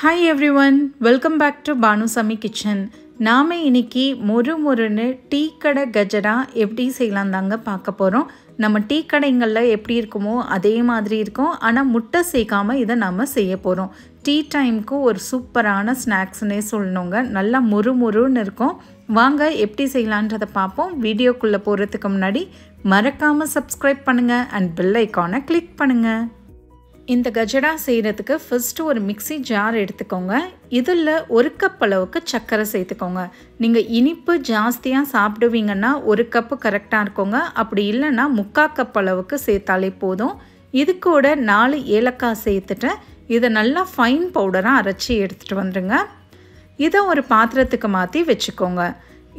Hi everyone, welcome back to Banusami Kitchen. நாம இன்னைக்கு மொறுமொறுன்னு tea கடை கஜரா எப்படி செய்யலாம் தாங்க பார்க்க போறோம். நம்ம டீ கடைங்கள்ல எப்படி இருக்குமோ அதே மாதிரி இருக்கும். ஆனா முட்டை சேர்க்காம இத நாம செய்ய போறோம். டீ டைம்க்கு ஒரு சூப்பரான ஸ்நாக்ஸ்னே சொல்லணுங்க. நல்லா மொறுமொறுன்னு இருக்கும். வாங்க எப்படி செய்யலாம்ன்றத பாப்போம். வீடியோக்குள்ள போறதுக்கு முன்னாடி மறக்காம subscribe பண்ணுங்க and bell icon-ஐ click பண்ணுங்க. இந்த கஜரா செய்கிறதுக்கு ஃபர்ஸ்ட்டு ஒரு மிக்ஸி ஜார் எடுத்துக்கோங்க. இதில் ஒரு கப் அளவுக்கு சர்க்கரை சேர்த்துக்கோங்க. நீங்கள் இனிப்பு ஜாஸ்தியாக சாப்பிடுவீங்கன்னா ஒரு கப்பு கரெக்டாக இருக்குங்க. அப்படி இல்லைன்னா 3/4 கப் அளவுக்கு சேர்த்தாலே போதும். இது கூட 4 ஏலக்காய் சேர்த்துட்டு இதை நல்லா ஃபைன் பவுடராக அரைச்சி எடுத்துகிட்டு வந்துடுங்க. இதை ஒரு பாத்திரத்துக்கு மாற்றி வச்சுக்கோங்க.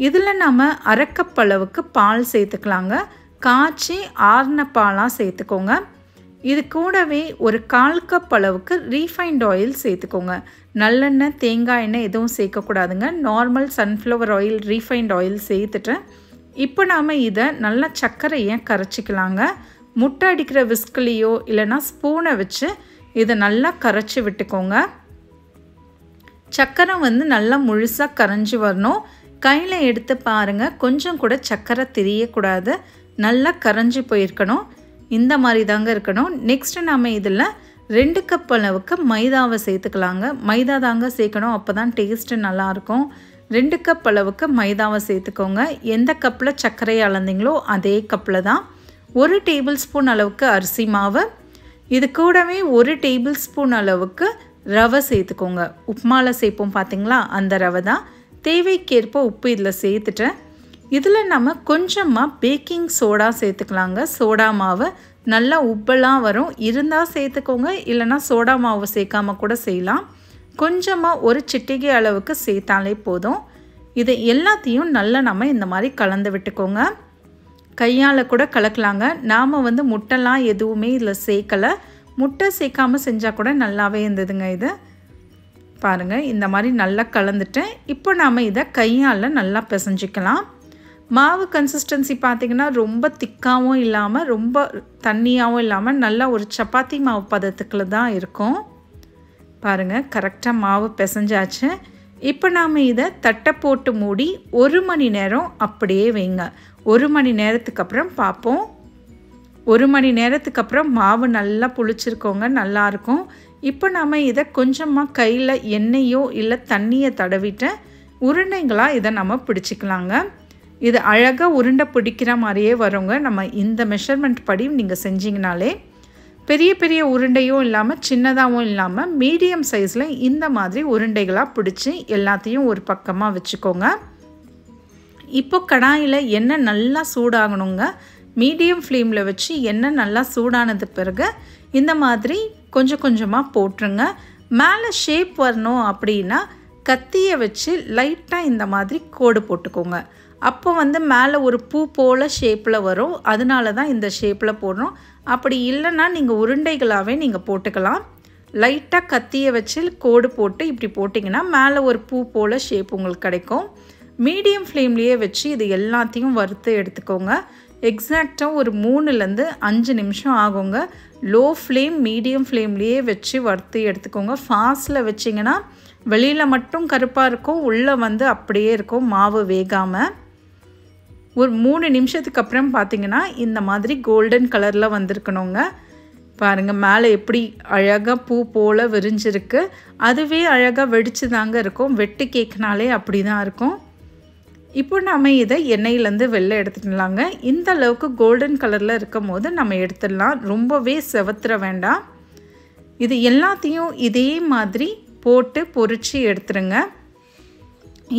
இதில் நம்ம 1/2 கப் அளவுக்கு பால் சேர்த்துக்கலாங்க. காய்ச்சி ஆறின பாலாக சேர்த்துக்கோங்க. இது கூடவே ஒரு 1/4 கப் அளவுக்கு ரீஃபைண்ட் ஆயில் சேர்த்துக்கோங்க. நல்லெண்ணெய் தேங்காய் எண்ணெய் எதுவும் சேர்க்கக்கூடாதுங்க. Normal sunflower oil refined oil சேர்த்துட்டு இப்போ நாம் இதை நல்லா சர்க்கரையை கரைச்சிக்கலாங்க. முட்டை அடிக்கிற விஸ்கிலையோ இல்லைனா ஸ்பூனை வச்சு இதை நல்லா கரைச்சி விட்டுக்கோங்க. சர்க்கரை நல்லா முழுசாக கரைஞ்சி வரணும். கையில் எடுத்து பாருங்கள், கொஞ்சம் கூட சர்க்கரை தெரியக்கூடாது, நல்லா கரைஞ்சி போயிருக்கணும். இந்த மாதிரி தாங்க இருக்கணும். நெக்ஸ்ட்டு நம்ம இதில் 2 கப் அளவுக்கு மைதாவை சேர்த்துக்கலாங்க. மைதா தாங்க சேர்க்கணும், அப்போ தான் டேஸ்ட்டு நல்லாயிருக்கும். 2 கப் அளவுக்கு மைதாவை சேர்த்துக்கோங்க. எந்த கப்பில் சர்க்கரையை அளந்தீங்களோ அதே கப்பில் தான். 1 டேபிள் ஸ்பூன் அளவுக்கு அரிசி மாவு, இது கூடவே 1 டேபிள் ஸ்பூன் அளவுக்கு ரவை சேர்த்துக்கோங்க. உப்புமாவில் சேர்ப்போம் பார்த்தீங்களா, அந்த ரவை தான். தேவைக்கேற்ப உப்பு இதில் சேர்த்துட்டு இதில் நம்ம கொஞ்சமாக பேக்கிங் சோடா சேர்த்துக்கலாங்க. சோடா மாவு நல்லா உப்பெல்லாம் வரும், இருந்தால் சேர்த்துக்கோங்க, இல்லைனா சோடா மாவு சேர்க்காம கூட செய்யலாம். கொஞ்சமாக ஒரு சிட்டிகை அளவுக்கு சேர்த்தாலே போதும். இதை எல்லாத்தையும் நல்லா நம்ம இந்த மாதிரி கலந்து விட்டுக்கோங்க. கையால் கூட கலக்கலாங்க. நாம் முட்டைலாம் எதுவுமே இதில் சேர்க்கலை. முட்டை சேர்க்காமல் செஞ்சால் கூட நல்லாவே இருந்ததுங்க. இது பாருங்கள், இந்த மாதிரி நல்லா கலந்துட்டு இப்போ நாம் இதை கையால் நல்லா பிசைஞ்சிக்கலாம். மாவு கன்சிஸ்டன்சி பார்த்திங்கன்னா ரொம்ப திக்காகவும் இல்லாமல் ரொம்ப தண்ணியாகவும் இல்லாமல் நல்லா ஒரு சப்பாத்தி மாவு பதத்துக்குள்ள தான் இருக்கும். பாருங்கள், கரெக்டாக மாவு பிசைஞ்சாச்சு. இப்போ நாம் இதை தட்டை போட்டு மூடி 1 மணி நேரம் அப்படியே வைங்க. 1 மணி நேரத்துக்கு அப்புறம் பார்ப்போம். 1 மணி நேரத்துக்கு அப்புறம் மாவு நல்லா புளிச்சிருக்கோங்க, நல்லாயிருக்கும். இப்போ நாம் இதை கொஞ்சமாக கையில் எண்ணெயோ இல்லை தண்ணியை தடவிட்டு உருண்டைங்களாக இதை நம்ம பிடிச்சிக்கலாங்க. இது அழகாக உருண்டை பிடிக்கிற மாதிரியே வருங்க. நம்ம இந்த மெஷர்மெண்ட் படி நீங்கள் செஞ்சிங்கனாலே பெரிய பெரிய உருண்டையும் இல்லாமல் சின்னதாகவும் இல்லாமல் மீடியம் சைஸில் இந்த மாதிரி உருண்டைகளாக பிடிச்சி எல்லாத்தையும் ஒரு பக்கமாக வச்சுக்கோங்க. இப்போ கடாயில் எண்ணெய் நல்லா சூடாகணுங்க. மீடியம் ஃப்ளேமில் வச்சு எண்ணெய் நல்லா சூடானது பிறகு இந்த மாதிரி கொஞ்சம் கொஞ்சமாக போட்டுருங்க. மேலே ஷேப் வரணும் அப்படின்னா கத்தியை வச்சு லைட்டாக இந்த மாதிரி கோடு போட்டுக்கோங்க. அப்போ மேலே ஒரு பூ போல் ஷேப்பில் வரும், அதனால தான் இந்த ஷேப்பில் போடுறோம். அப்படி இல்லைன்னா நீங்கள் உருண்டைகளாகவே நீங்கள் போட்டுக்கலாம். லைட்டாக கத்தியை வச்சு கோடு போட்டு இப்படி போட்டிங்கன்னா மேலே ஒரு பூ போல் ஷேப் உங்களுக்கு கிடைக்கும். மீடியம் ஃப்ளேம்லேயே வச்சு இது எல்லாத்தையும் வறுத்து எடுத்துக்கோங்க. எக்ஸாக்டாக ஒரு 3லேருந்து 5 நிமிஷம் ஆகுங்க. லோ ஃப்ளேம் மீடியம் ஃப்ளேம்லேயே வச்சு வறுத்து எடுத்துக்கோங்க. ஃபாஸ்ட்டில் வச்சிங்கன்னா வெளியில் மட்டும் கருப்பாக இருக்கும், உள்ளே அப்படியே இருக்கும் மாவு வேகாமல். ஒரு 3 நிமிஷத்துக்கு அப்புறம் பார்த்திங்கன்னா இந்த மாதிரி கோல்டன் கலரில் வந்திருக்கணுங்க. பாருங்கள், மேலே எப்படி அழகாக பூ போல் விரிஞ்சிருக்கு. அதுவே அழகாக வெடிச்சு தாங்க இருக்கும். வெட்டு கேக்குனாலே அப்படி தான் இருக்கும். இப்போ நம்ம இதை எண்ணெயிலேருந்து வெளில எடுத்துடலாங்க. இந்த அளவுக்கு கோல்டன் கலரில் இருக்கும் போது நம்ம எடுத்துடலாம். ரொம்பவே செவத்துற வேண்டாம். இது எல்லாத்தையும் இதே மாதிரி போட்டு பொரிச்சு எடுத்துருங்க.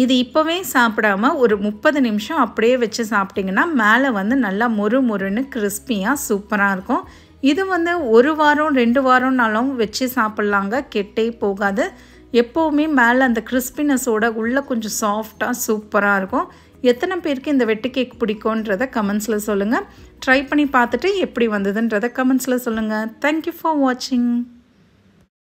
இது இப்போவே சாப்பிடாம ஒரு 30 நிமிஷம் அப்படியே வச்சு சாப்பிட்டிங்கன்னா மேலே நல்லா மொறுமொறுன்னு கிறிஸ்பியாக சூப்பராக இருக்கும். இது 1 வாரம் 2 வாரம்னாலும் வச்சு சாப்பிட்லாங்க, கெட்டே போகாது. எப்போவுமே மேலே அந்த கிறிஸ்பினஸோட உள்ளே கொஞ்சம் சாஃப்டாக சூப்பராக இருக்கும். எத்தனை பேருக்கு இந்த வெட்டு கேக் பிடிக்கும்ன்றதை கமெண்ட்ஸில் சொல்லுங்கள். ட்ரை பண்ணி பார்த்துட்டு எப்படி வந்ததுன்றதை கமெண்ட்ஸில் சொல்லுங்கள். தேங்க்யூ ஃபார் வாட்சிங்.